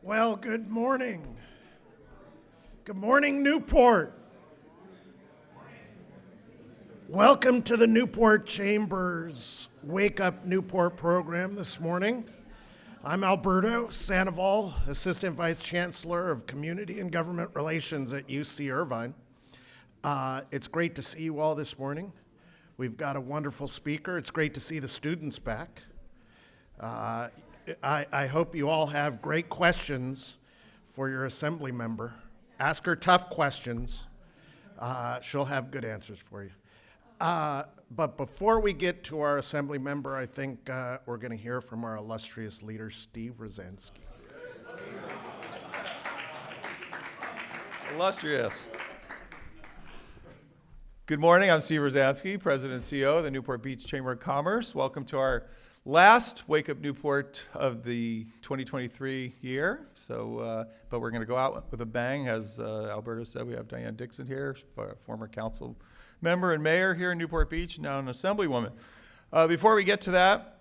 Well, good morning. Good morning, Newport. Welcome to the Newport Chamber's Wake Up Newport program this morning. I'm Alberto Sandoval, Assistant Vice Chancellor of Community and Government Relations at UC Irvine. It's great to see you all this morning. We've got a wonderful speaker. It's great to see the students back. I hope you all have great questions for your assembly member. Ask her tough questions. She'll have good answers for you. But before we get to our assembly member, I think we're going to hear from our illustrious leader, Steve Rosansky. Illustrious. Good morning, I'm Steve Rosansky, President and CEO of the Newport Beach Chamber of Commerce. Welcome to our last Wake Up Newport of the 2023 year. But we're going to go out with a bang. As Alberto said, we have Diane Dixon here, former council member and mayor here in Newport Beach, now an Assemblywoman. Before we get to that,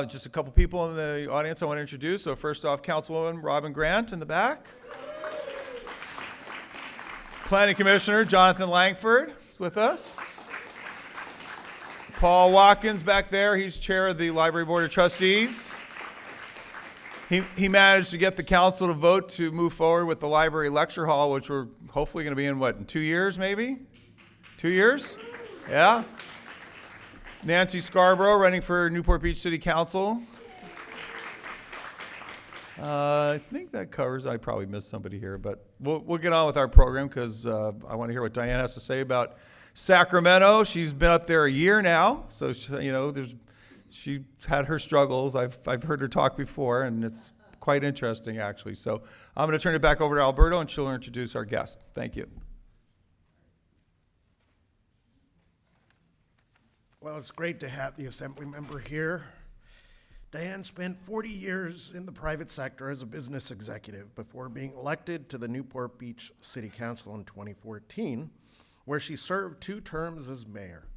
just a couple people in the audience I want to introduce. So first off, Councilwoman Robin Grant in the back. Planning Commissioner Jonathan Langford is with us. Paul Watkins back there, he's chair of the Library Board of Trustees. He managed to get the council to vote to move forward with the library lecture hall, which we're hopefully going to be in 2 years maybe? 2 years? Yeah. Nancy Scarborough running for Newport Beach City Council. I think that covers, I probably missed somebody here, but we'll get on with our program because I want to hear what Diane has to say about Sacramento. She's been up there a year now, so she's had her struggles. I've heard her talk before, and it's quite interesting, actually. So I'm going to turn it back over to Alberto, and she'll introduce our guest. Thank you. Well, it's great to have the assembly member here. Diane spent 40 years in the private sector as a business executive before being elected to the Newport Beach City Council in 2014, where she served 2 terms as mayor.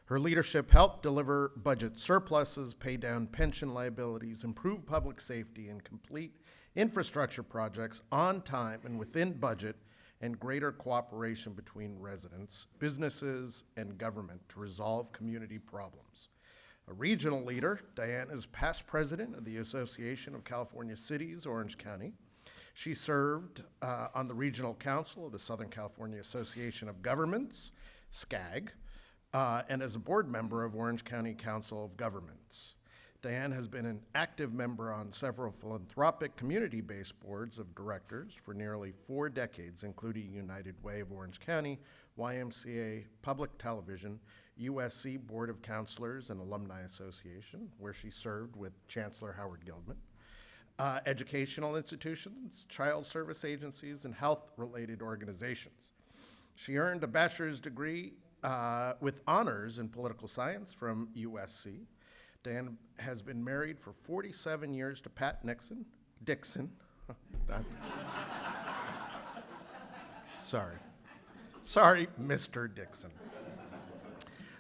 Her leadership helped deliver budget surpluses, pay down pension liabilities, improve public safety, and complete infrastructure projects on time and within budget, and greater cooperation between residents, businesses, and government to resolve community problems. A regional leader, Diane is past president of the Association of California Cities, Orange County. She served on the regional council of the Southern California Association of Governments, SCAG, and as a board member of Orange County Council of Governments. Diane has been an active member on several philanthropic community-based boards of directors for nearly 4 decades, including United Way of Orange County, YMCA, Public Television, USC Board of Councilors and Alumni Association, where she served with Chancellor Howard Gilman, educational institutions, child service agencies, and health-related organizations. She earned a bachelor's degree with honors in political science from USC. Diane has been married for 47 years to Pat Dixon. Sorry, Mr. Dixon.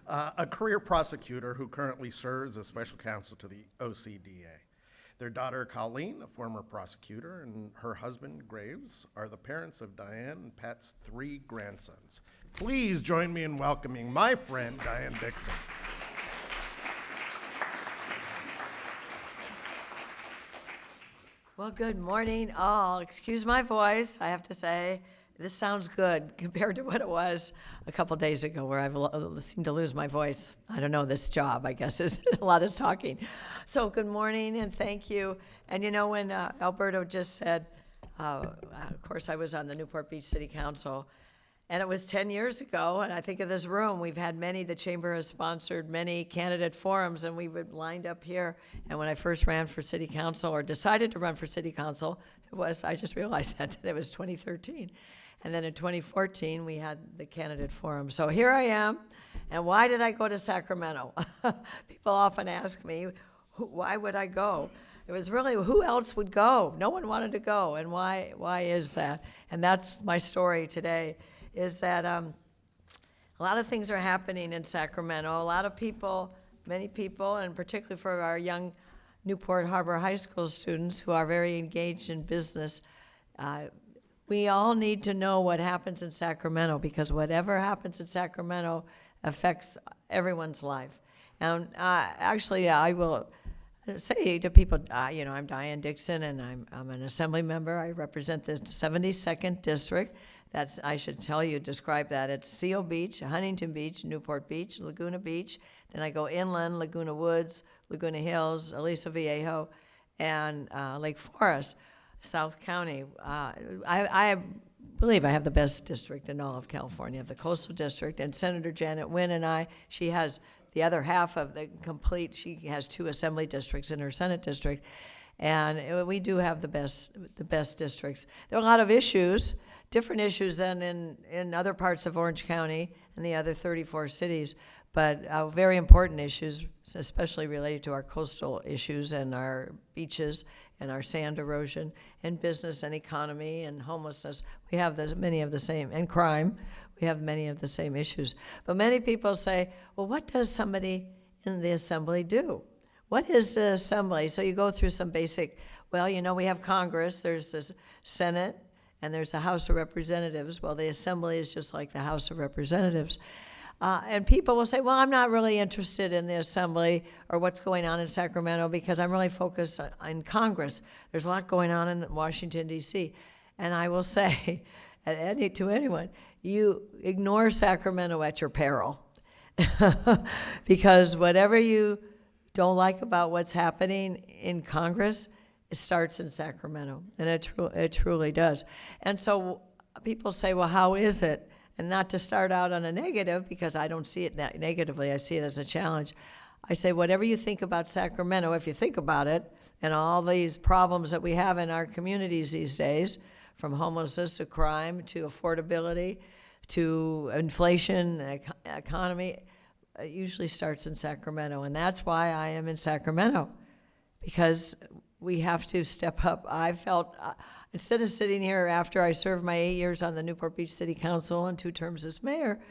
A career prosecutor who currently serves as special counsel to the OCCOG. Their daughter, Colleen, a former prosecutor, and her husband, Graves, are the parents of Diane and Pat's 3 grandsons. Please join me in welcoming my friend, Diane Dixon. Well, good morning, all. Excuse my voice, I have to say. This sounds good compared to what it was a couple days ago where I've seemed to lose my voice. I don't know, this job, I guess, is a lot of talking. So good morning and thank you. And you know, when Alberto just said, of course, I was on the Newport Beach City Council, and it was 10 years ago, and I think of this room, we've had the Chamber has sponsored many candidate forums, and we would lined up here. And when I first ran for city council, or decided to run for city council, I just realized that it was 2013. And then in 2014, we had the candidate forum. So here I am, and why did I go to Sacramento? People often ask me, why would I go? It was really, who else would go? No one wanted to go, and why is that? And that's my story today, is that a lot of things are happening in Sacramento. A lot of people, many people, and particularly for our young Newport Harbor High School students who are very engaged in business. We all need to know what happens in Sacramento, because whatever happens in Sacramento affects everyone's life. And actually, I will say to people, I'm Diane Dixon, and I'm an assembly member. I represent the 72nd District. That's, I should tell you, describe that. It's Seal Beach, Huntington Beach, Newport Beach, Laguna Beach. Then I go inland, Laguna Woods, Laguna Hills, Aliso Viejo, and Lake Forest, South County. I believe I have the best district in all of California, the Coastal District. And Senator Janet Wynn and she has the other half of the complete, she has 2 assembly districts in her Senate district. And we do have the best districts. There are a lot of issues, different issues than in other parts of Orange County and the other 34 cities, but very important issues, especially related to our coastal issues and our beaches and our sand erosion and business and economy and homelessness. We have many of the same, and crime. We have many of the same issues. But many people say, well, what does somebody in the assembly do? What is the assembly? So you go through some basic, we have Congress, there's the Senate, and there's the House of Representatives. Well, the assembly is just like the House of Representatives. And people will say, well, I'm not really interested in the assembly or what's going on in Sacramento because I'm really focused on Congress. There's a lot going on in Washington, D.C. And I will say to anyone, you ignore Sacramento at your peril. Because whatever you don't like about what's happening in Congress, it starts in Sacramento, and it truly does. And so people say, well, how is it? And not to start out on a negative, because I don't see it negatively, I see it as a challenge. I say, whatever you think about Sacramento, if you think about it, and all these problems that we have in our communities these days, from homelessness to crime to affordability to inflation, economy, it usually starts in Sacramento. And that's why I am in Sacramento, because we have to step up. I felt, instead of sitting here after I served my 8 years on the Newport Beach City Council and 2 terms as mayor,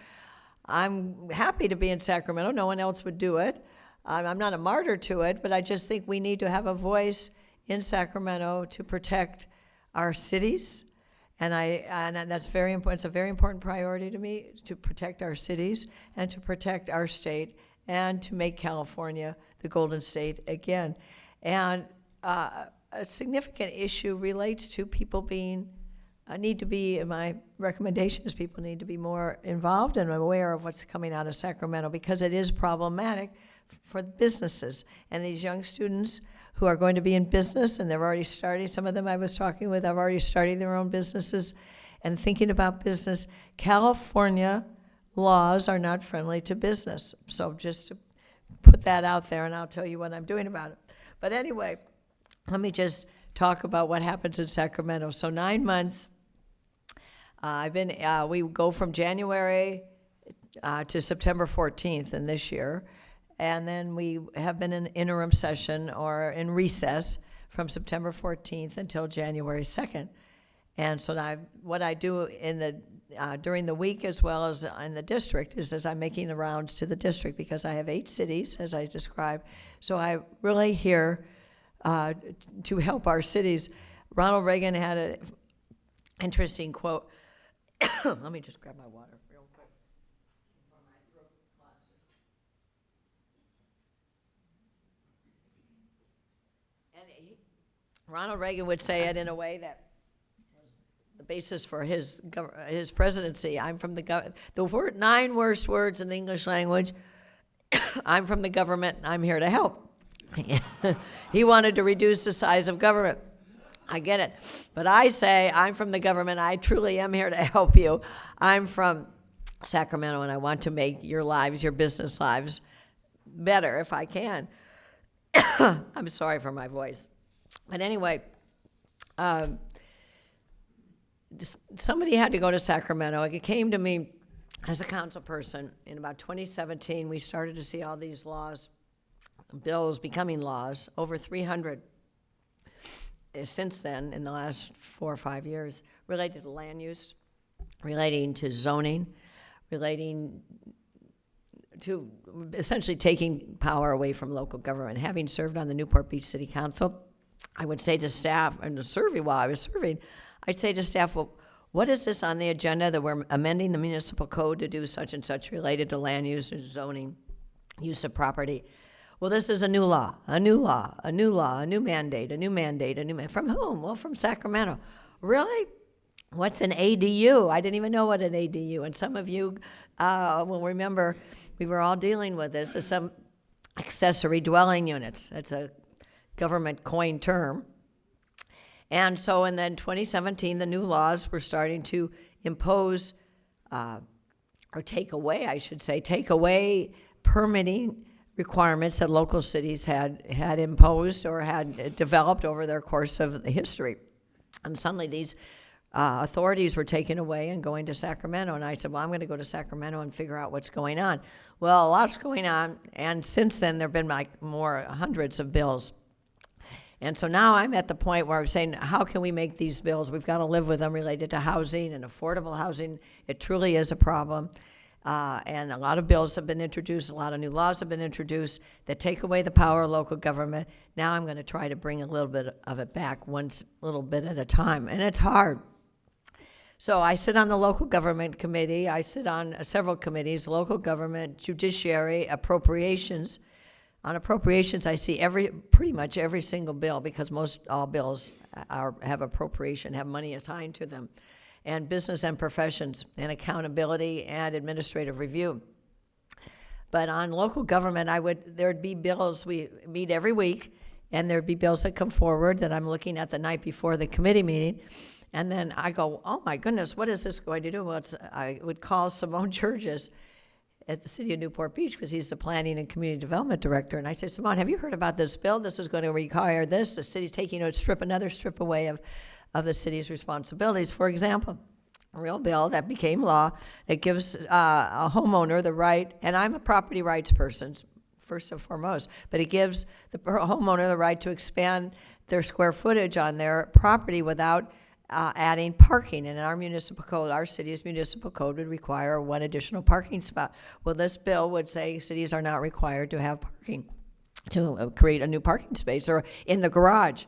I'm happy to be in Sacramento. No one else would do it. I'm not a martyr to it, but I just think we need to have a voice in Sacramento to protect our cities. And that's very important. It's a very important priority to me, to protect our cities and to protect our state and to make California the Golden State again. And a significant issue relates to people my recommendation is people need to be more involved and aware of what's coming out of Sacramento, because it is problematic for businesses. And these young students who are going to be in business, and they're already starting, some of them I was talking with, have already started their own businesses and thinking about business. California laws are not friendly to business. So just to put that out there, and I'll tell you what I'm doing about it. But anyway, let me just talk about what happens in Sacramento. So 9 months, we go from January to September 14th in this year. And then we have been in interim session or in recess from September 14th until January 2nd. And so what I do during the week as well as in the district is as I'm making the rounds to the district, because I have 8 cities, as I described. So I really here to help our cities. Ronald Reagan had an interesting quote. Let me just grab my water real quick. Ronald Reagan would say it in a way that was the basis for his presidency. I'm from the 9 worst words in the English language. I'm from the government, I'm here to help. He wanted to reduce the size of government. I get it. But I say, I'm from the government, I truly am here to help you. I'm from Sacramento, and I want to make your lives, your business lives, better if I can. I'm sorry for my voice. But anyway, somebody had to go to Sacramento. It came to me as a council person in about 2017. We started to see all these bills becoming laws, over 300 since then in the last 4 or 5 years, related to land use, relating to zoning, relating to essentially taking power away from local government. Having served on the Newport Beach City Council, I would say to staff, and serving while I was serving, I'd say to staff, well, what is this on the agenda that we're amending the municipal code to do such and such related to land use and zoning, use of property? Well, this is a new law, a new law, a new law, a new mandate, a new mandate, a new mandate. From whom? Well, from Sacramento. Really? What's an ADU? I didn't even know what an ADU. And some of you will remember we were all dealing with this as some accessory dwelling units. That's a government coined term. And so in then 2017, the new laws were starting to impose, or take away, I should say, take away permitting requirements that local cities had imposed or had developed over their course of history. And suddenly these authorities were taken away and going to Sacramento. And I said, well, I'm going to go to Sacramento and figure out what's going on. Well, a lot's going on. And since then, there have been like more hundreds of bills. And so now I'm at the point where I'm saying, how can we make these bills? We've got to live with them related to housing and affordable housing. It truly is a problem. And a lot of bills have been introduced, a lot of new laws have been introduced that take away the power of local government. Now I'm going to try to bring a little bit of it back, one little bit at a time. And it's hard. So I sit on the local government committee. I sit on several committees, local government, judiciary, appropriations. On appropriations, I see pretty much every single bill, because most all bills have appropriation, have money assigned to them, and business and professions, and accountability and administrative review. But on local government, there'd be bills. We meet every week, and there'd be bills that come forward that I'm looking at the night before the committee meeting, and then I go, oh my goodness, what is this going to do? Well, I would call Simone Churches at the city of Newport Beach, because he's the planning and community development director. And I said, Simone, have you heard about this bill? This is going to require this. The city's taking another strip away of the city's responsibilities. For example, a real bill that became law that gives a homeowner the right, and I'm a property rights person, first and foremost, but it gives the homeowner the right to expand their square footage on their property without adding parking. And in our municipal code, our city's municipal code would require one additional parking spot. Well, this bill would say cities are not required to have parking, to create a new parking space or in the garage.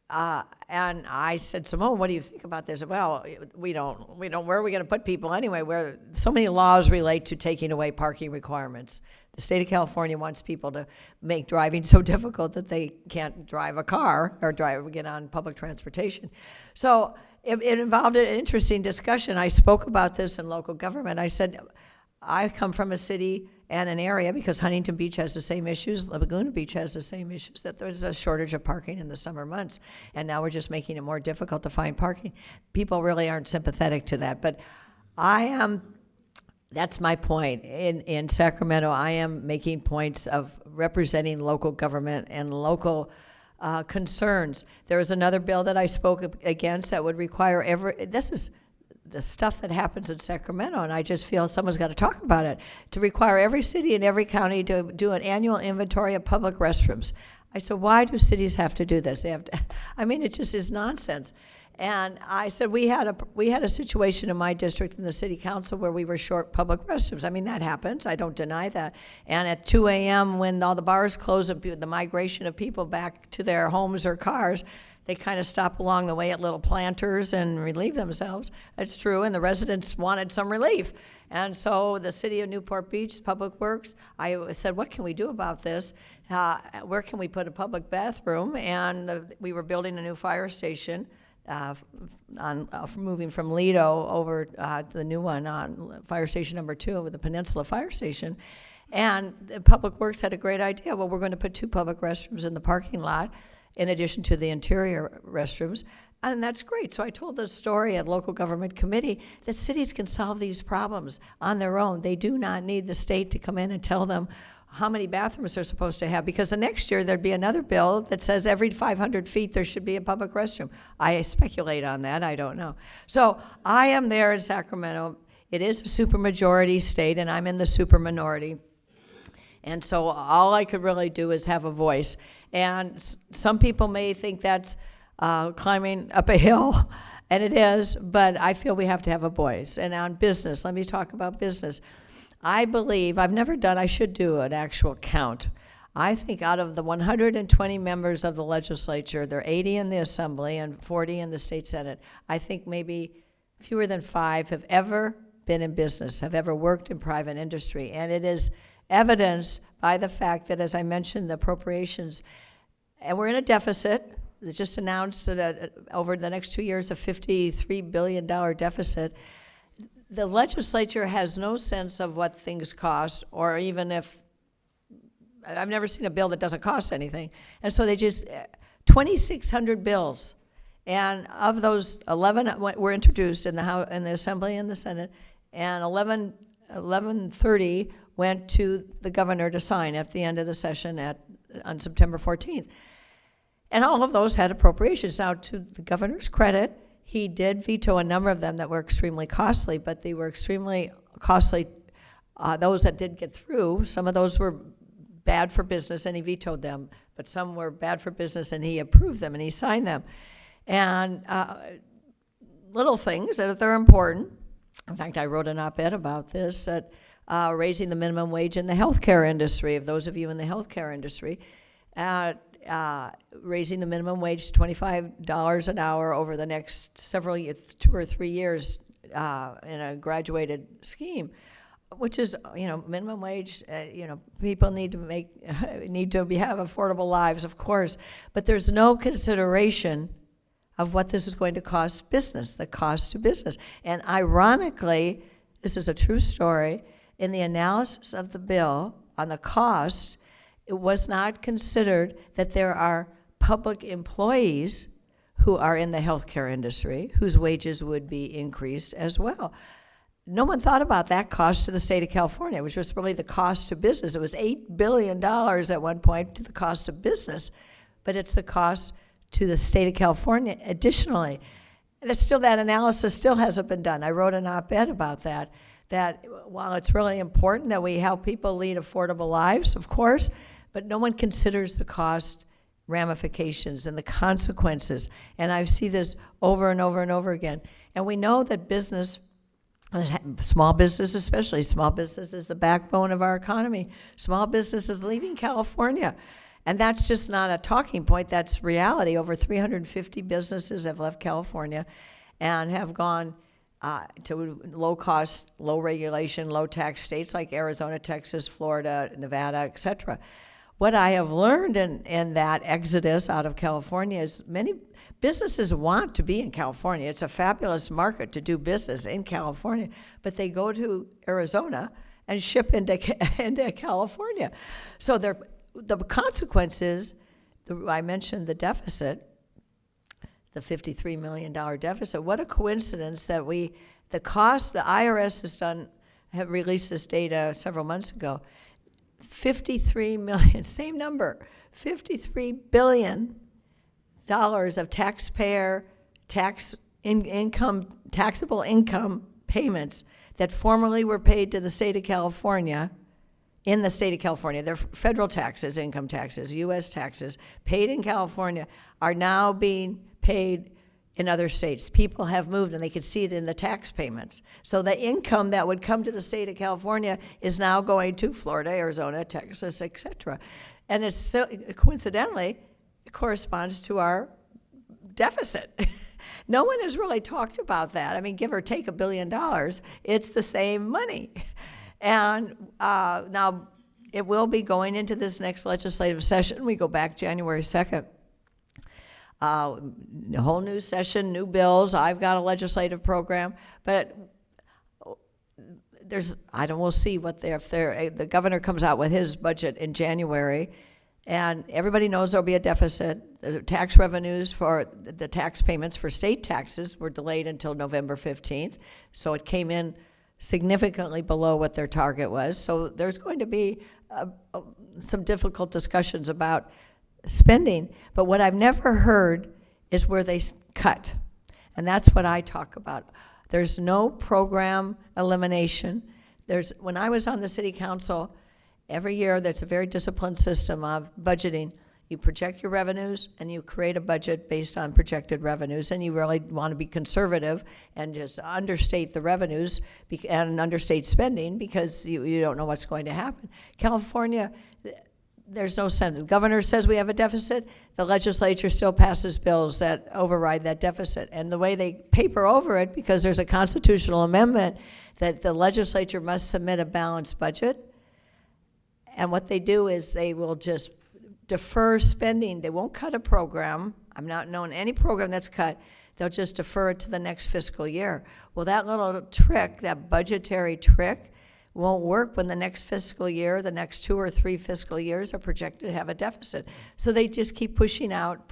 And I said, Simone, what do you think about this? Well, we don't, where are we going to put people anyway? Where so many laws relate to taking away parking requirements. The state of California wants people to make driving so difficult that they can't drive a car or get on public transportation. So it involved an interesting discussion. I spoke about this in local government. I said, I come from a city and an area, because Huntington Beach has the same issues, Laguna Beach has the same issues, that there's a shortage of parking in the summer months, and now we're just making it more difficult to find parking. People really aren't sympathetic to that, but that's my point. In Sacramento, I am making points of representing local government and local concerns. There was another bill that I spoke against that would require this is the stuff that happens in Sacramento, and I just feel someone's got to talk about it, to require every city and every county to do an annual inventory of public restrooms. I said, why do cities have to do this? They have to, I mean, it just is nonsense. And I said, we had a situation in my district in the city council where we were short public restrooms. I mean, that happens. I don't deny that. And at 2 a.m. when all the bars close, the migration of people back to their homes or cars, they kind of stop along the way at little planters and relieve themselves. That's true, and the residents wanted some relief. And so the city of Newport Beach, Public Works, I said, what can we do about this? Where can we put a public bathroom? And we were building a new fire station, moving from Lido over to the new one on fire station number 2 with the Peninsula Fire Station. And the Public Works had a great idea. Well, we're going to put 2 public restrooms in the parking lot in addition to the interior restrooms. And that's great. So I told the story at local government committee that cities can solve these problems on their own. They do not need the state to come in and tell them how many bathrooms they're supposed to have, because the next year there'd be another bill that says every 500 feet there should be a public restroom. I speculate on that. I don't know. So I am there in Sacramento. It is a supermajority state, and I'm in the superminority. And so all I could really do is have a voice. And some people may think that's climbing up a hill, and it is, but I feel we have to have a voice. And on business, let me talk about business. I believe, I should do an actual count. I think out of the 120 members of the legislature, there are 80 in the Assembly and 40 in the state Senate. I think maybe fewer than 5 have ever been in business, have ever worked in private industry. And it is evidenced by the fact that, as I mentioned, the appropriations, and we're in a deficit. They just announced that over the next 2 years, a $53 billion deficit. The legislature has no sense of what things cost, or even if, I've never seen a bill that doesn't cost anything. And so they just, 2,600 bills. And of those, 11 were introduced in the House, in the Assembly and the Senate, and 1130 went to the governor to sign at the end of the session on September 14th. And all of those had appropriations. Now, to the governor's credit, he did veto a number of them that were extremely costly, but they were extremely costly. Those that did get through, some of those were bad for business and he vetoed them, but some were bad for business and he approved them and he signed them. And little things that are important. In fact, I wrote an op-ed about this, that raising the minimum wage in the healthcare industry, of those of you in the healthcare industry, raising the minimum wage to $25 an hour over the next several years, 2 or 3 years in a graduated scheme, which is, minimum wage, people need to have affordable lives, of course, but there's no consideration of what this is going to cost business, the cost to business. And ironically, this is a true story, in the analysis of the bill on the cost, it was not considered that there are public employees who are in the healthcare industry whose wages would be increased as well. No one thought about that cost to the state of California, which was really the cost to business. It was $8 billion at one point to the cost of business, but it's the cost to the state of California additionally. And that analysis still hasn't been done. I wrote an op-ed about that while it's really important that we help people lead affordable lives, of course, but no one considers the cost ramifications and the consequences. And I see this over and over and over again. And we know that business, small business especially, small business is the backbone of our economy. Small business is leaving California. And that's just not a talking point, that's reality. Over 350 businesses have left California and have gone to low-cost, low-regulation, low-tax states like Arizona, Texas, Florida, Nevada, et cetera. What I have learned in that exodus out of California is many businesses want to be in California. It's a fabulous market to do business in California, but they go to Arizona and ship into California. So the consequences, I mentioned the deficit, the $53 million deficit. What a coincidence that the IRS have released this data several months ago. 53 million, same number, $53 billion of taxpayer taxable income payments that formerly were paid to the state of California. In the state of California, their federal taxes, income taxes, U.S. taxes, paid in California, are now being paid in other states. People have moved, and they can see it in the tax payments. So the income that would come to the state of California is now going to Florida, Arizona, Texas, et cetera. And it's so, coincidentally, it corresponds to our deficit. No one has really talked about that. I mean, give or take $1 billion, it's the same money. And now it will be going into this next legislative session. We go back January 2nd. A whole new session, new bills. I've got a legislative program, but we'll see what the governor comes out with his budget in January, and everybody knows there'll be a deficit. The tax revenues for the tax payments for state taxes were delayed until November 15th, so it came in significantly below what their target was. So there's going to be some difficult discussions about spending, but what I've never heard is where they cut, and that's what I talk about. There's no program elimination. When I was on the city council, every year there's a very disciplined system of budgeting. You project your revenues, and you create a budget based on projected revenues, and you really want to be conservative and just understate the revenues and understate spending because you don't know what's going to happen. California, there's no sense. The governor says we have a deficit. The legislature still passes bills that override that deficit. And the way they paper over it, because there's a constitutional amendment that the legislature must submit a balanced budget, and what they do is they will just defer spending. They won't cut a program. I'm not knowing any program that's cut. They'll just defer it to the next fiscal year. Well, that little trick, that budgetary trick, won't work when the next fiscal year, the next 2 or 3 fiscal years are projected to have a deficit. So they just keep pushing out.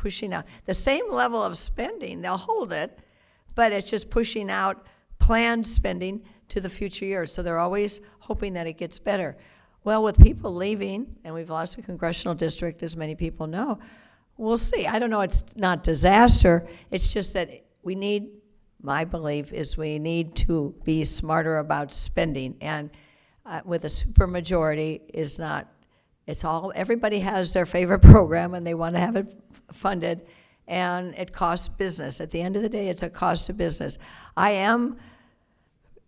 The same level of spending, they'll hold it, but it's just pushing out planned spending to the future years. So they're always hoping that it gets better. Well, with people leaving, and we've lost a congressional district, as many people know, we'll see. I don't know, it's not disaster. It's just that we need, my belief is we need to be smarter about spending. And with a supermajority is not, it's all, everybody has their favorite program and they want to have it funded, and it costs business. At the end of the day, it's a cost to business. I am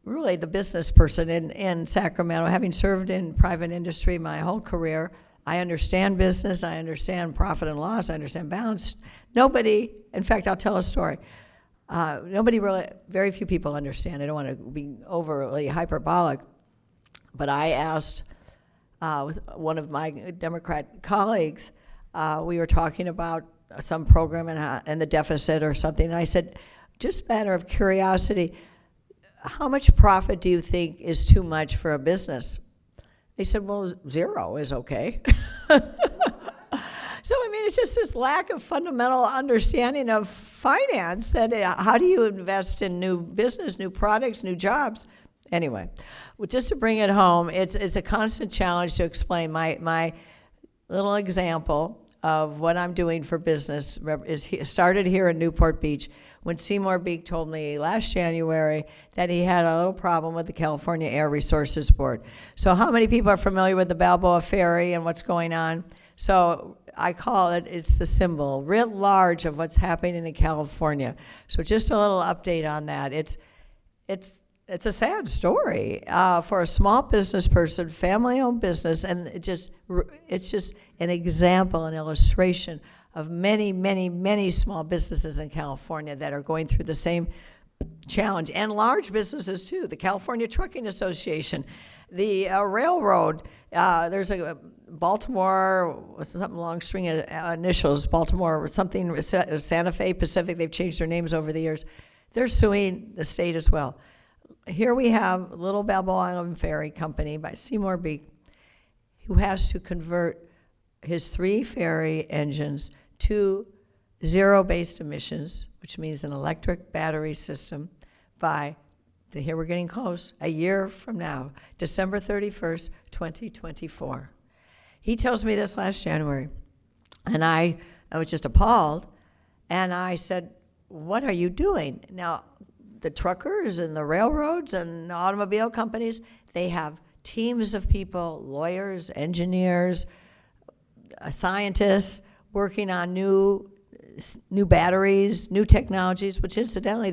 really the business person in Sacramento, having served in private industry my whole career. I understand business, I understand profit and loss, I understand balance. Nobody, in fact, I'll tell a story. Nobody really, very few people understand. I don't want to be overly hyperbolic, but I asked with one of my Democrat colleagues, we were talking about some program and the deficit or something, and I said, just a matter of curiosity, how much profit do you think is too much for a business? They said, well, 0 is okay. So, I mean, it's just this lack of fundamental understanding of finance, that how do you invest in new business, new products, new jobs? Anyway, well, just to bring it home, it's a constant challenge to explain. My little example of what I'm doing for business started here in Newport Beach when Seymour Beek told me last January that he had a little problem with the California Air Resources Board. So how many people are familiar with the Balboa Ferry and what's going on? So I call it's the symbol, writ large, of what's happening in California. So just a little update on that. It's a sad story for a small business person, family-owned business, and it's just an example, an illustration of many, many, many small businesses in California that are going through the same challenge, and large businesses too. The California Trucking Association, the railroad. There's a Baltimore, something long string of initials, Baltimore, something, Santa Fe Pacific. They've changed their names over the years. They're suing the state as well. Here we have Little Balboa Island Ferry Company by Seymour Beek, who has to convert his 3 ferry engines to zero-based emissions, which means an electric battery system, by, here we're getting close, a year from now, December 31st, 2024. He tells me this last January, and I was just appalled, and I said, what are you doing? Now, the truckers and the railroads and the automobile companies, they have teams of people, lawyers, engineers, scientists, working on new batteries, new technologies, which incidentally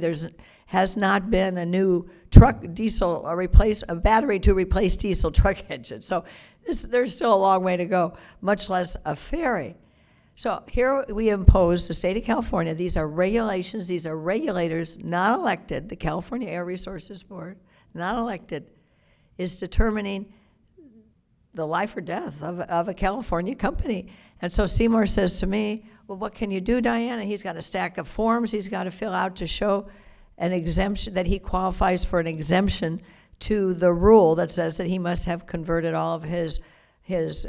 has not been a new truck diesel or a battery to replace diesel truck engines. So there's still a long way to go, much less a ferry. So here we impose, the state of California, these are regulations, these are regulators, not elected. The California Air Resources Board, not elected, is determining the life or death of a California company. And so Seymour says to me, well, what can you do, Diane? And he's got a stack of forms he's got to fill out to show an exemption, that he qualifies for an exemption to the rule that says that he must have converted all of his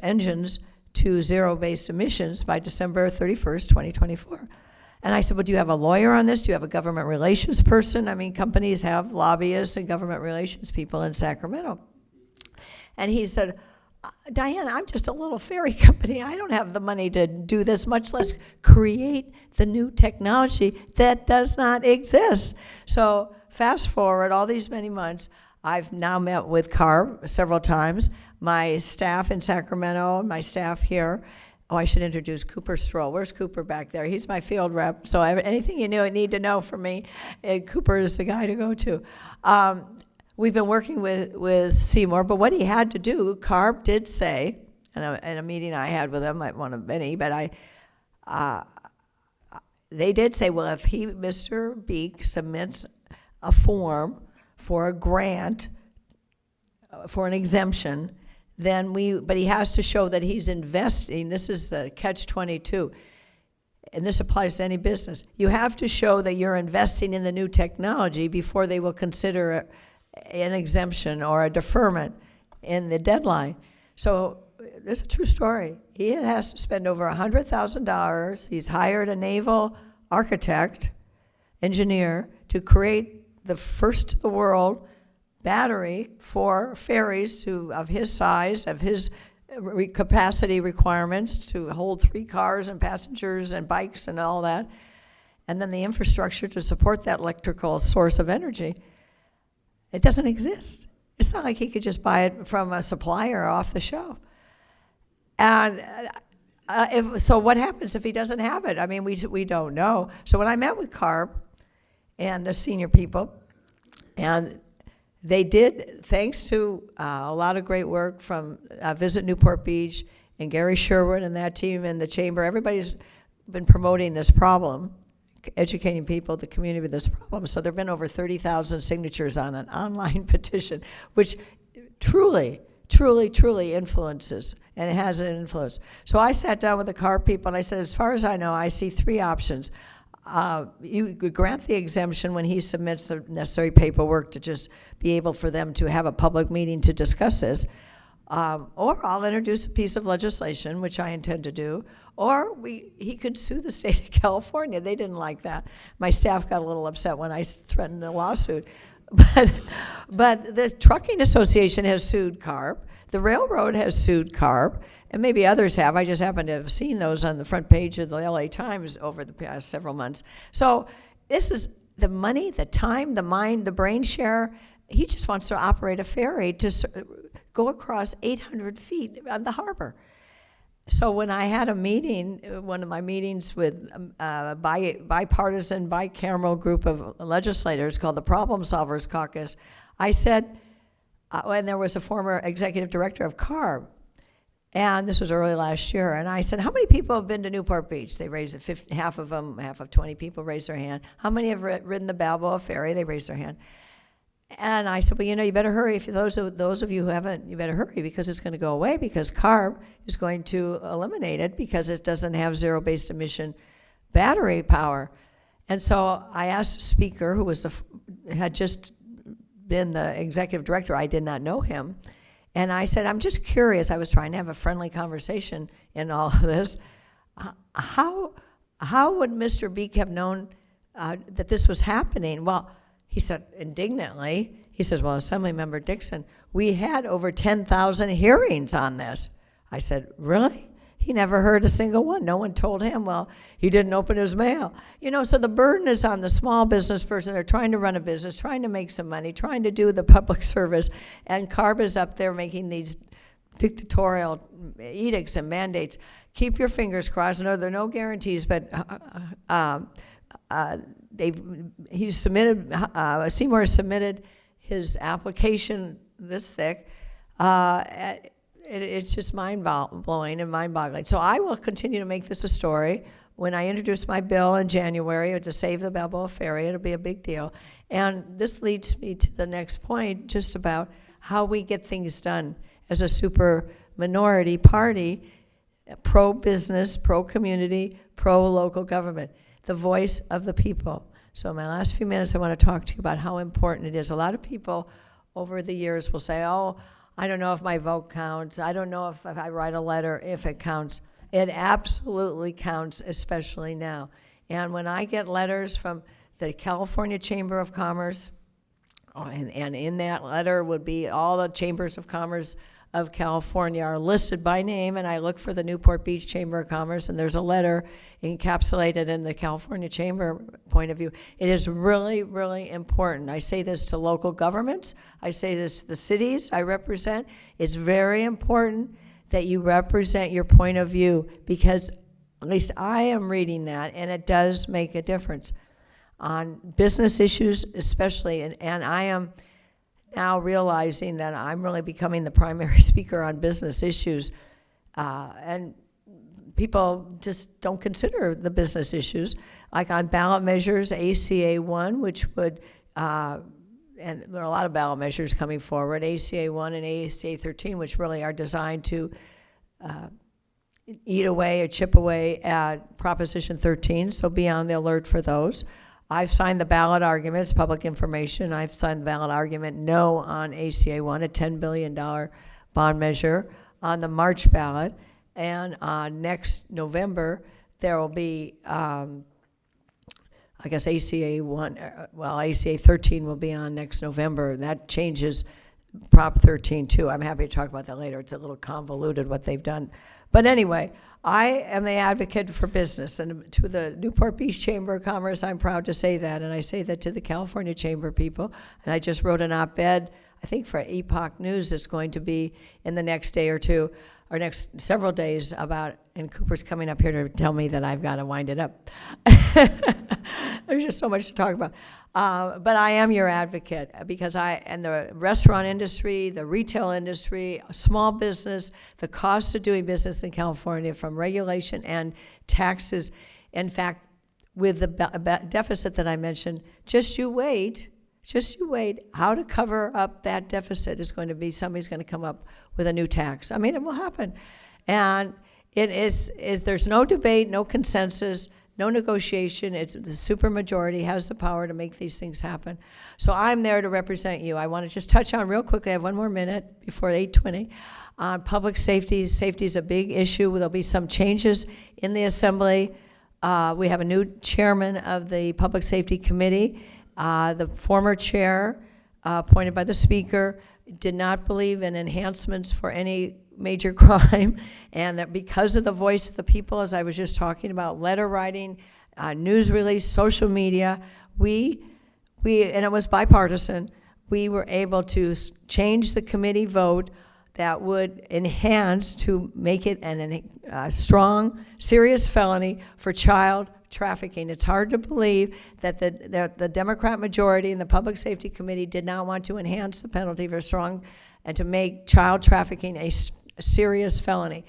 engines to zero-based emissions by December 31st, 2024. And I said, well, do you have a lawyer on this? Do you have a government relations person? I mean, companies have lobbyists and government relations people in Sacramento. And he said, Diane, I'm just a little ferry company. I don't have the money to do this, much less create the new technology that does not exist. So fast forward all these many months, I've now met with CARB several times. My staff in Sacramento, my staff here, Oh, I should introduce Cooper Stroll. Where's Cooper back there? He's my field rep. So anything you need to know from me, Cooper is the guy to go to. We've been working with Seymour, but what he had to do, CARB did say, in a meeting I had with him, one of many, but they did say, well, if Mr. Beek submits a form for a grant, for an exemption, but he has to show that he's investing. This is the catch-22, and this applies to any business. You have to show that you're investing in the new technology before they will consider an exemption or a deferment in the deadline. So this is a true story. He has to spend over $100,000. He's hired a naval architect, engineer, to create the first in the world battery for ferries of his size, of his capacity requirements to hold 3 cars and passengers and bikes and all that, and then the infrastructure to support that electrical source of energy. It doesn't exist. It's not like he could just buy it from a supplier off the shelf. And so what happens if he doesn't have it? I mean, we don't know. So when I met with CARB and the senior people, and they did, thanks to a lot of great work from Visit Newport Beach and Gary Sherwood and that team in the chamber. Everybody's been promoting this problem, educating people, the community with this problem. So there have been over 30,000 signatures on an online petition, which truly influences, and it has an influence. So I sat down with the CARB people and I said, as far as I know, I see 3 options. You grant the exemption when he submits the necessary paperwork to just be able for them to have a public meeting to discuss this, or I'll introduce a piece of legislation, which I intend to do, or he could sue the state of California. They didn't like that. My staff got a little upset when I threatened a lawsuit. But the Trucking Association has sued CARB. The railroad has sued CARB. And maybe others have. I just happen to have seen those on the front page of the LA Times over the past several months. So this is the money, the time, the mind, the brain share. He just wants to operate a ferry to go across 800 feet on the harbor. So when I had a meeting, one of my meetings with a bipartisan, bicameral group of legislators called the Problem Solvers Caucus, I said, and there was a former executive director of CARB, and this was early last year, and I said, how many people have been to Newport Beach? They raised it, half of 20 people raised their hand. How many have ridden the Balboa Ferry? They raised their hand. And I said, well, you better hurry. If those of you who haven't, you better hurry because it's going to go away because CARB is going to eliminate it because it doesn't have zero-based emission battery power. And so I asked the speaker, who had just been the executive director. I did not know him. And I said, I'm just curious. I was trying to have a friendly conversation in all of this. How would Mr. Beek have known that this was happening? Well, he said indignantly, he says, well, Assemblymember Dixon, we had over 10,000 hearings on this. I said, really? He never heard a single one. No one told him, well, he didn't open his mail. So the burden is on the small business person. They're trying to run a business, trying to make some money, trying to do the public service, and CARB is up there making these dictatorial edicts and mandates. Keep your fingers crossed. No, there are no guarantees, but Seymour submitted his application this thick. It's just mind-blowing and mind-boggling. So I will continue to make this a story. When I introduce my bill in January to save the Balboa Ferry, it'll be a big deal. And this leads me to the next point, just about how we get things done as a super minority party, pro-business, pro-community, pro-local government, the voice of the people. So in my last few minutes, I want to talk to you about how important it is. A lot of people over the years will say, oh, I don't know if my vote counts. I don't know if I write a letter, if it counts. It absolutely counts, especially now. And when I get letters from the California Chamber of Commerce, and in that letter would be all the chambers of commerce of California are listed by name, and I look for the Newport Beach Chamber of Commerce, and there's a letter encapsulated in the California Chamber point of view. It is really, really important. I say this to local governments. I say this to the cities I represent. It's very important that you represent your point of view, because at least I am reading that, and it does make a difference on business issues especially, and I am now realizing that I'm really becoming the primary speaker on business issues, and people just don't consider the business issues, like on ballot measures, ACA 1, which would, and there are a lot of ballot measures coming forward, ACA 1 and ACA 13, which really are designed to eat away or chip away at Proposition 13, so be on the alert for those. I've signed the ballot argument, it's public information. I've signed the ballot argument no on ACA 1, a $10 billion bond measure on the March ballot. And next November, there will be, I guess ACA 1, ACA 13 will be on next November. That changes Prop 13 too. I'm happy to talk about that later. It's a little convoluted what they've done. But anyway, I am the advocate for business, and to the Newport Beach Chamber of Commerce, I'm proud to say that, and I say that to the California Chamber people. And I just wrote an op-ed, I think for Epoch News, that's going to be in the next day or two, or next several days about, and Cooper's coming up here to tell me that I've got to wind it up. There's just so much to talk about. But I am your advocate, because and the restaurant industry, the retail industry, small business, the cost of doing business in California from regulation and taxes. In fact, with the deficit that I mentioned, just you wait, how to cover up that deficit is going to be, somebody's going to come up with a new tax. I mean, it will happen. And it is there's no debate, no consensus, no negotiation. It's the supermajority has the power to make these things happen. So I'm there to represent you. I want to just touch on real quickly, I have one more minute before 8:20, on public safety. Safety is a big issue. There'll be some changes in the Assembly. We have a new chairman of the Public Safety Committee. The former chair, appointed by the Speaker, did not believe in enhancements for any major crime, and that because of the voice of the people, as I was just talking about, letter writing, news release, social media, we and it was bipartisan, we were able to change the committee vote that would enhance to make it a strong, serious felony for child trafficking. It's hard to believe that the Democrat majority in the Public Safety Committee did not want to enhance the penalty for strong and to make child trafficking a serious felony.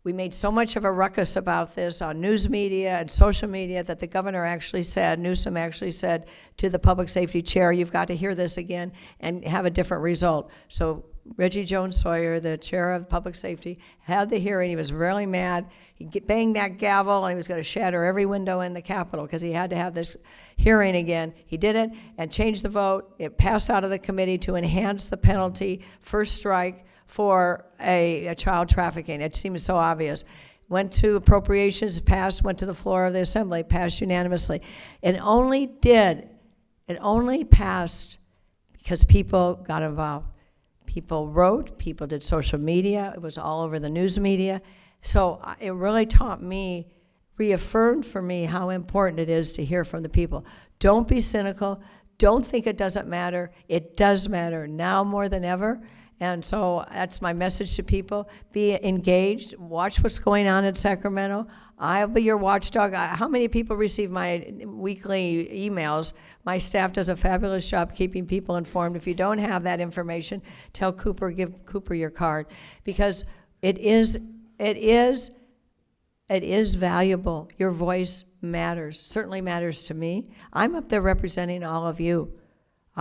We made so much of a ruckus about this on news media and social media that the governor actually said, Newsom actually said to the public safety chair, you've got to hear this again and have a different result. So Reggie Jones Sawyer, the chair of public safety, had the hearing. He was really mad. He banged that gavel and he was going to shatter every window in the Capitol because he had to have this hearing again. He did it and changed the vote. It passed out of the committee to enhance the penalty, first strike, for a child trafficking. It seems so obvious. Went to appropriations, passed, went to the floor of the Assembly, passed unanimously. It only passed because people got involved. People wrote, people did social media, it was all over the news media. So it really taught me, reaffirmed for me how important it is to hear from the people. Don't be cynical, don't think it doesn't matter. It does matter now more than ever. And so that's my message to people. Be engaged, watch what's going on in Sacramento. I'll be your watchdog. How many people receive my weekly emails? My staff does a fabulous job keeping people informed. If you don't have that information, tell Cooper, give Cooper your card, because it is valuable. Your voice matters, certainly matters to me. I'm up there representing all of you.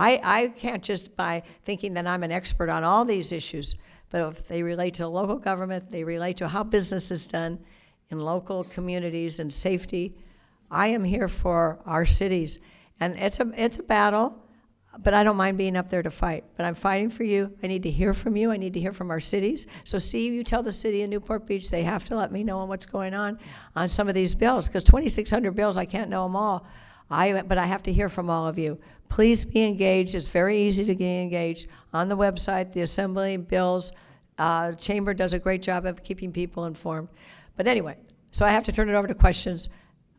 I can't just by thinking that I'm an expert on all these issues, but if they relate to local government, they relate to how business is done in local communities and safety. I am here for our cities, and it's a battle, but I don't mind being up there to fight. But I'm fighting for you. I need to hear from you. I need to hear from our cities. So Steve, you tell the city of Newport Beach they have to let me know what's going on some of these bills, because 2,600 bills, I can't know them all. But I have to hear from all of you. Please be engaged. It's very easy to get engaged on the website, the Assembly, bills. Chamber does a great job of keeping people informed. But anyway, so I have to turn it over to questions.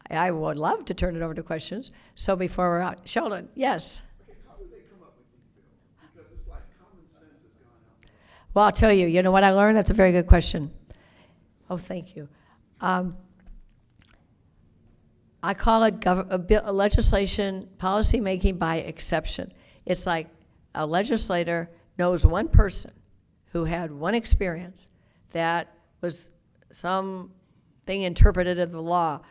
I would love to turn it over to questions. So before we're out, Sheldon, yes? Okay, how do they come up with these bills? Because it's like common sense has gone out. Well, I'll tell you, you know what I learned? That's a very good question. Oh, thank you. I call it legislation, policy making by exception. It's like a legislator knows one person who had one experience that was something interpreted in the law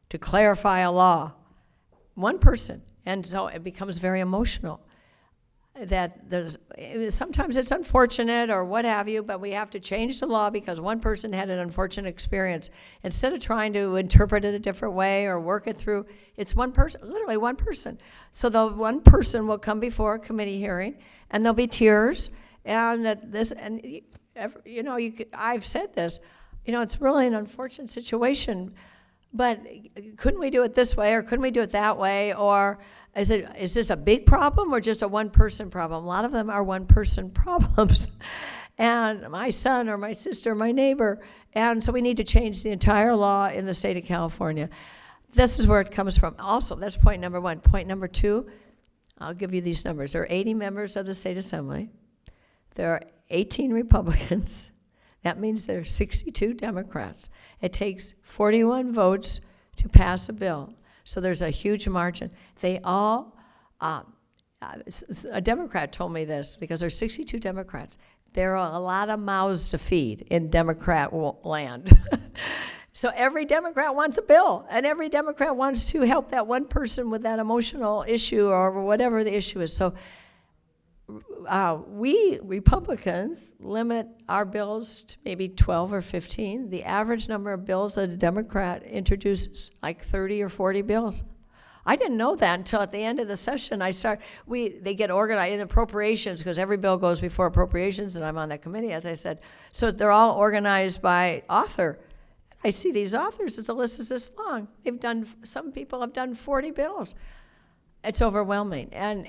to clarify a law. One person. And so it becomes very emotional. That sometimes it's unfortunate or what have you, but we have to change the law because one person had an unfortunate experience. Instead of trying to interpret it a different way or work it through, it's one person, literally one person. So the one person will come before a committee hearing, and there'll be tears, and I've said this, it's really an unfortunate situation, but couldn't we do it this way, or couldn't we do it that way, or is this a big problem or just a one-person problem? A lot of them are one-person problems. And my son or my sister, my neighbor. And so we need to change the entire law in the state of California. This is where it comes from. Also, that's point number one. Point number two, I'll give you these numbers. There are 80 members of the state assembly. There are 18 Republicans. That means there are 62 Democrats. It takes 41 votes to pass a bill. So there's a huge margin. They all, a Democrat told me this, because there's 62 Democrats. There are a lot of mouths to feed in Democrat land. So every Democrat wants a bill, and every Democrat wants to help that one person with that emotional issue or whatever the issue is. So we Republicans limit our bills to maybe 12 or 15. The average number of bills that a Democrat introduces, like 30 or 40 bills. I didn't know that until at the end of the session. They get organized in appropriations, because every bill goes before appropriations, and I'm on that committee, as I said. So they're all organized by author. I see these authors, the list is this long. Some people have done 40 bills. It's overwhelming, and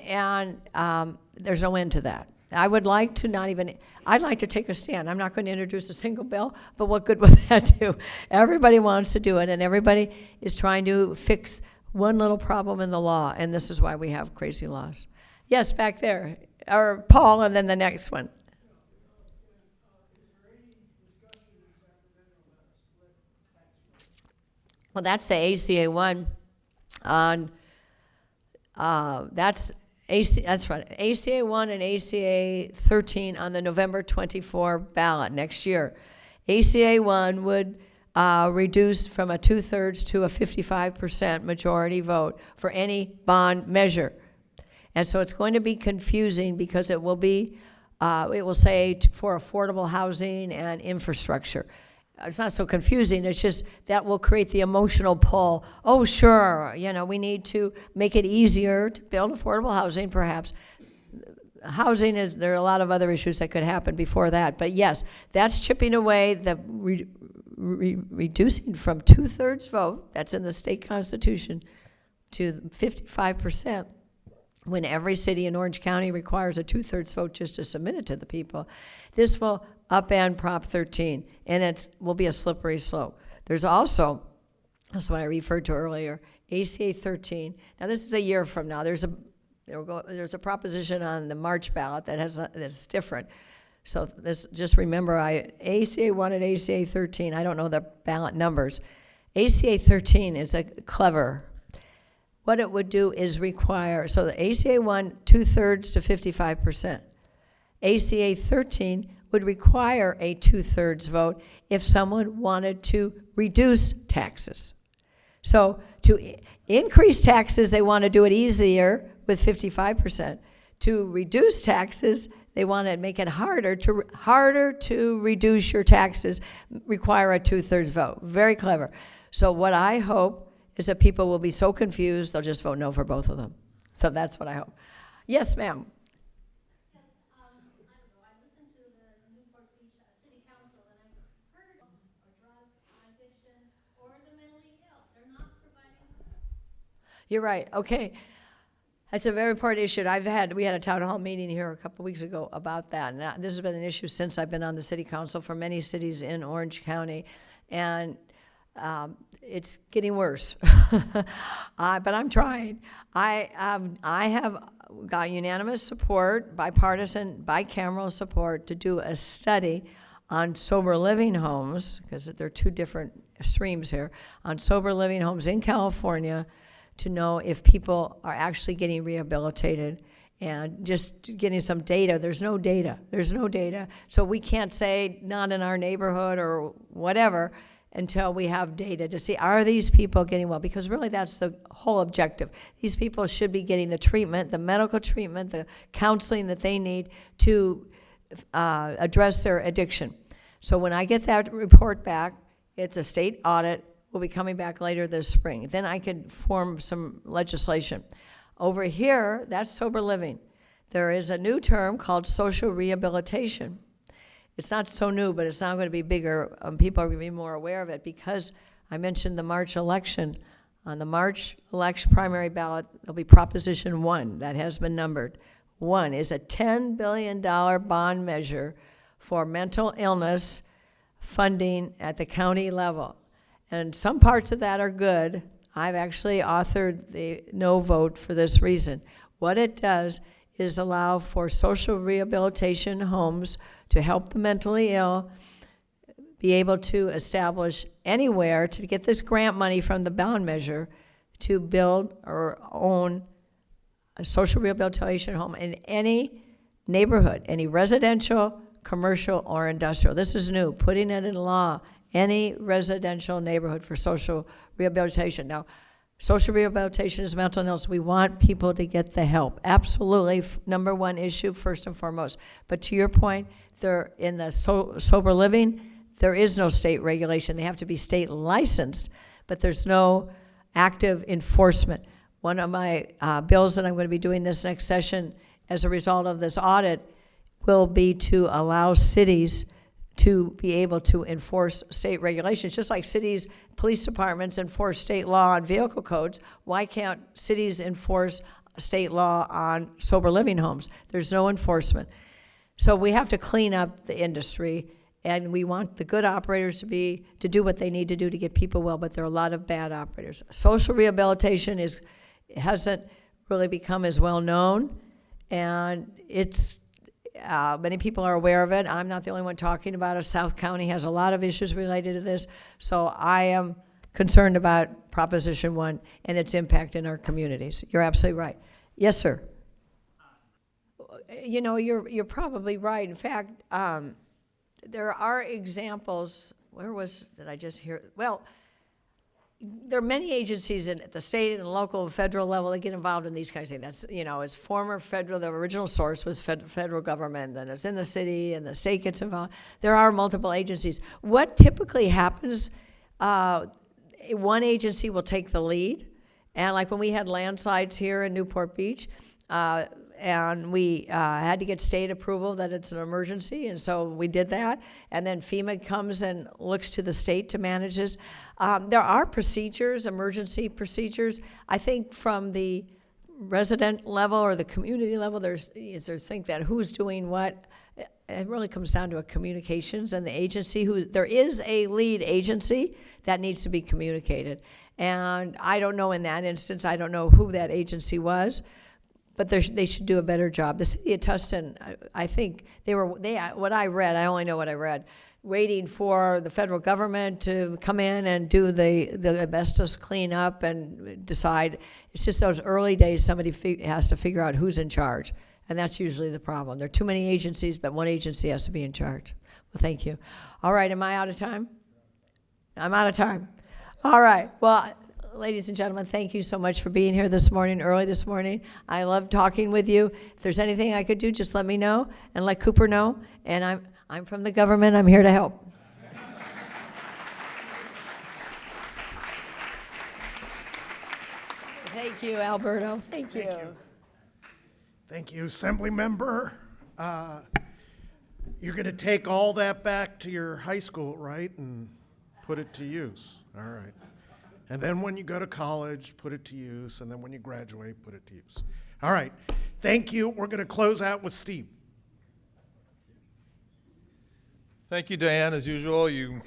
there's no end to that. I would like to I'd like to take a stand. I'm not going to introduce a single bill, but what good would that do? Everybody wants to do it, and everybody is trying to fix one little problem in the law, and this is why we have crazy laws. Yes, back there, or Paul, and then the next one. Well, that's the ACA one on. That's right. ACA 1 and ACA 13 on the November 24 ballot next year. ACA 1 would reduce from a 2/3 to a 55% majority vote for any bond measure. And so it's going to be confusing, because it will say for affordable housing and infrastructure. It's not so confusing, it's just that will create the emotional pull. Oh, sure, we need to make it easier to build affordable housing, perhaps. Housing there are a lot of other issues that could happen before that, but yes, that's chipping away reducing from 2/3 vote, that's in the state constitution, to 55%. When every city in Orange County requires a 2/3 vote just to submit it to the people. This will upend Prop 13, and it will be a slippery slope. There's also, that's what I referred to earlier, ACA 13. Now this is a year from now. There's a proposition on the March ballot that's different. So just remember, ACA 1 and ACA 13, I don't know the ballot numbers. ACA 13 is a clever. What it would do is require, so the ACA 1, 2/3 to 55%. ACA 13 would require a 2/3 vote if someone wanted to reduce taxes. So to increase taxes, they want to do it easier with 55%. To reduce taxes, they want to make it harder to reduce your taxes, require a 2/3 vote. Very clever. So what I hope is that people will be so confused, they'll just vote no for both of them. So that's what I hope. Yes, ma'am. Yes, I don't know. I listened to the Newport Beach City Council, and I've heard of drug addiction or the mentally ill. They're not providing. You're right. Okay. That's a very important issue. We had a town hall meeting here a couple weeks ago about that. And this has been an issue since I've been on the city council for many cities in Orange County. And it's getting worse. But I'm trying. I have got unanimous support, bipartisan, bicameral support to do a study on sober living homes, because there are two different streams here, on sober living homes in California to know if people are actually getting rehabilitated, and just getting some data. There's no data. So we can't say not in our neighborhood or whatever until we have data to see, are these people getting well? Because really that's the whole objective. These people should be getting the treatment, the medical treatment, the counseling that they need to address their addiction. So when I get that report back, it's a state audit, will be coming back later this spring. Then I could form some legislation. Over here, that's sober living. There is a new term called social rehabilitation. It's not so new, but it's now going to be bigger. People are going to be more aware of it because I mentioned the March election. On the March election primary ballot, there'll be Proposition 1 that has been numbered. 1 is a $10 billion bond measure for mental illness funding at the county level. And some parts of that are good. I've actually authored the no vote for this reason. What it does is allow for social rehabilitation homes to help the mentally ill be able to establish anywhere to get this grant money from the bond measure to build or own a social rehabilitation home in any neighborhood, any residential, commercial, or industrial. This is new, putting it in law, any residential neighborhood for social rehabilitation. Now, social rehabilitation is mental illness. We want people to get the help. Absolutely, number one issue, first and foremost. But to your point, they're in the sober living, there is no state regulation. They have to be state licensed, but there's no active enforcement. One of my bills that I'm going to be doing this next session as a result of this audit will be to allow cities to be able to enforce state regulations. Just like cities, police departments enforce state law on vehicle codes, why can't cities enforce state law on sober living homes? There's no enforcement. So we have to clean up the industry, and we want the good operators to do what they need to do to get people well, but there are a lot of bad operators. Social rehabilitation hasn't really become as well known, and it's many people are aware of it. I'm not the only one talking about it. South County has a lot of issues related to this, so I am concerned about Proposition 1 and its impact in our communities. You're absolutely right. Yes, sir. You know, you're probably right. In fact, there are examples. Did I just hear? Well, there are many agencies at the state and local and federal level that get involved in these kinds of things. That's, it's former federal, the original source was federal government, then it's in the city and the state gets involved. There are multiple agencies. What typically happens, one agency will take the lead, and like when we had landslides here in Newport Beach, and we had to get state approval that it's an emergency, and so we did that. And then FEMA comes and looks to the state to manage this. There are procedures, emergency procedures. I think from the resident level or the community level, there's think that who's doing what. It really comes down to a communications and the agency. There is a lead agency that needs to be communicated. And I don't know in that instance, I don't know who that agency was. But they should do a better job. The city of Tustin, I think what I read, I only know what I read, waiting for the federal government to come in and do the asbestos cleanup and decide. It's just those early days somebody has to figure out who's in charge. And that's usually the problem. There are too many agencies, but one agency has to be in charge. Well, thank you. All right, am I out of time? I'm out of time. All right, well, ladies and gentlemen, thank you so much for being here early this morning. I love talking with you. If there's anything I could do, just let me know and let Cooper know. And I'm from the government. I'm here to help. Thank you, Alberto. Thank you. Thank you, Assembly Member. You're going to take all that back to your high school, right, and put it to use. All right. And then when you go to college, put it to use. And then when you graduate, put it to use. All right. Thank you. We're going to close out with Steve. Thank you, Diane. As usual, you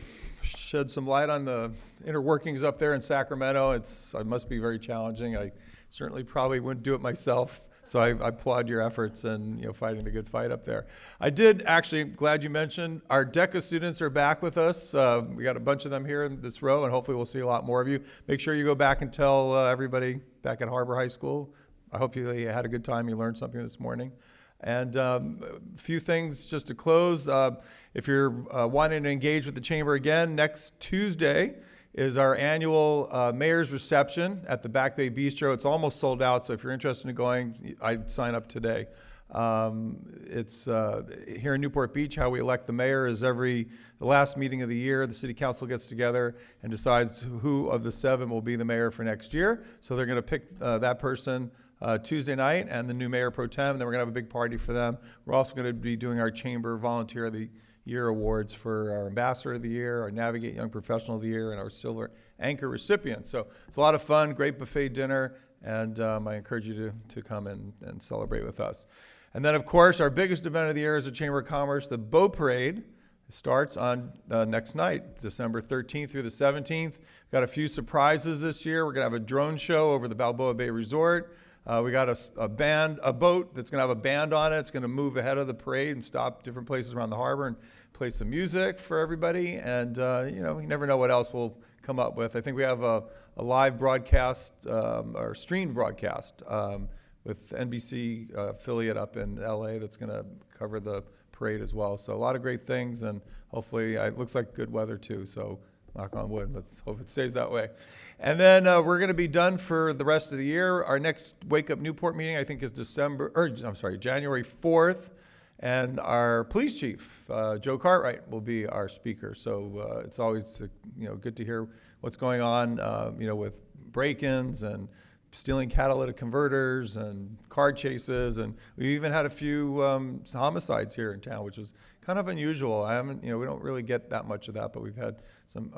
shed some light on the inner workings up there in Sacramento. It must be very challenging. I certainly probably wouldn't do it myself. So I applaud your efforts and fighting the good fight up there. I did actually, glad you mentioned, our DECA students are back with us. We got a bunch of them here in this row, and hopefully we'll see a lot more of you. Make sure you go back and tell everybody back at Harbor High School. I hope you had a good time. You learned something this morning. And a few things just to close. If you're wanting to engage with the Chamber again, next Tuesday is our annual mayor's reception at the Back Bay Bistro. It's almost sold out, so if you're interested in going, I'd sign up today. It's here in Newport Beach. How we elect the mayor is the last meeting of the year, the city council gets together and decides who of the 7 will be the mayor for next year. So they're going to pick that person Tuesday night and the new mayor pro tem, and then we're going to have a big party for them. We're also going to be doing our Chamber Volunteer of the Year awards for our Ambassador of the Year, our Navigate Young Professional of the Year, and our Silver Anchor recipients. So it's a lot of fun, great buffet dinner, and I encourage you to come and celebrate with us. And then, of course, our biggest event of the year is the Chamber of Commerce. The Boat Parade starts on next night, December 13th through the 17th. Got a few surprises this year. We're going to have a drone show over the Balboa Bay Resort. We got a boat that's going to have a band on it. It's going to move ahead of the parade and stop different places around the harbor and play some music for everybody. And, you never know what else we'll come up with. I think we have a live broadcast or streamed broadcast with NBC affiliate up in LA that's going to cover the parade as well. So a lot of great things, and hopefully it looks like good weather too. So knock on wood, let's hope it stays that way. And then we're going to be done for the rest of the year. Our next Wake Up Newport meeting, I think, is January 4th. And our police chief, Joe Cartwright, will be our speaker. So it's always good to hear what's going on, with break-ins and stealing catalytic converters and car chases, and we even had a few homicides here in town, which is kind of unusual. We don't really get that much of that, but we've had some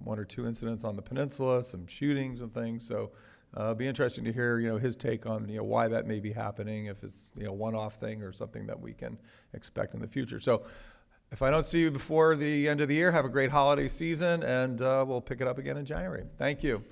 1 or 2 incidents on the peninsula, some shootings and things. So it'll be interesting to hear his take on why that may be happening, if it's one-off thing or something that we can expect in the future. So if I don't see you before the end of the year, have a great holiday season, and we'll pick it up again in January. Thank you.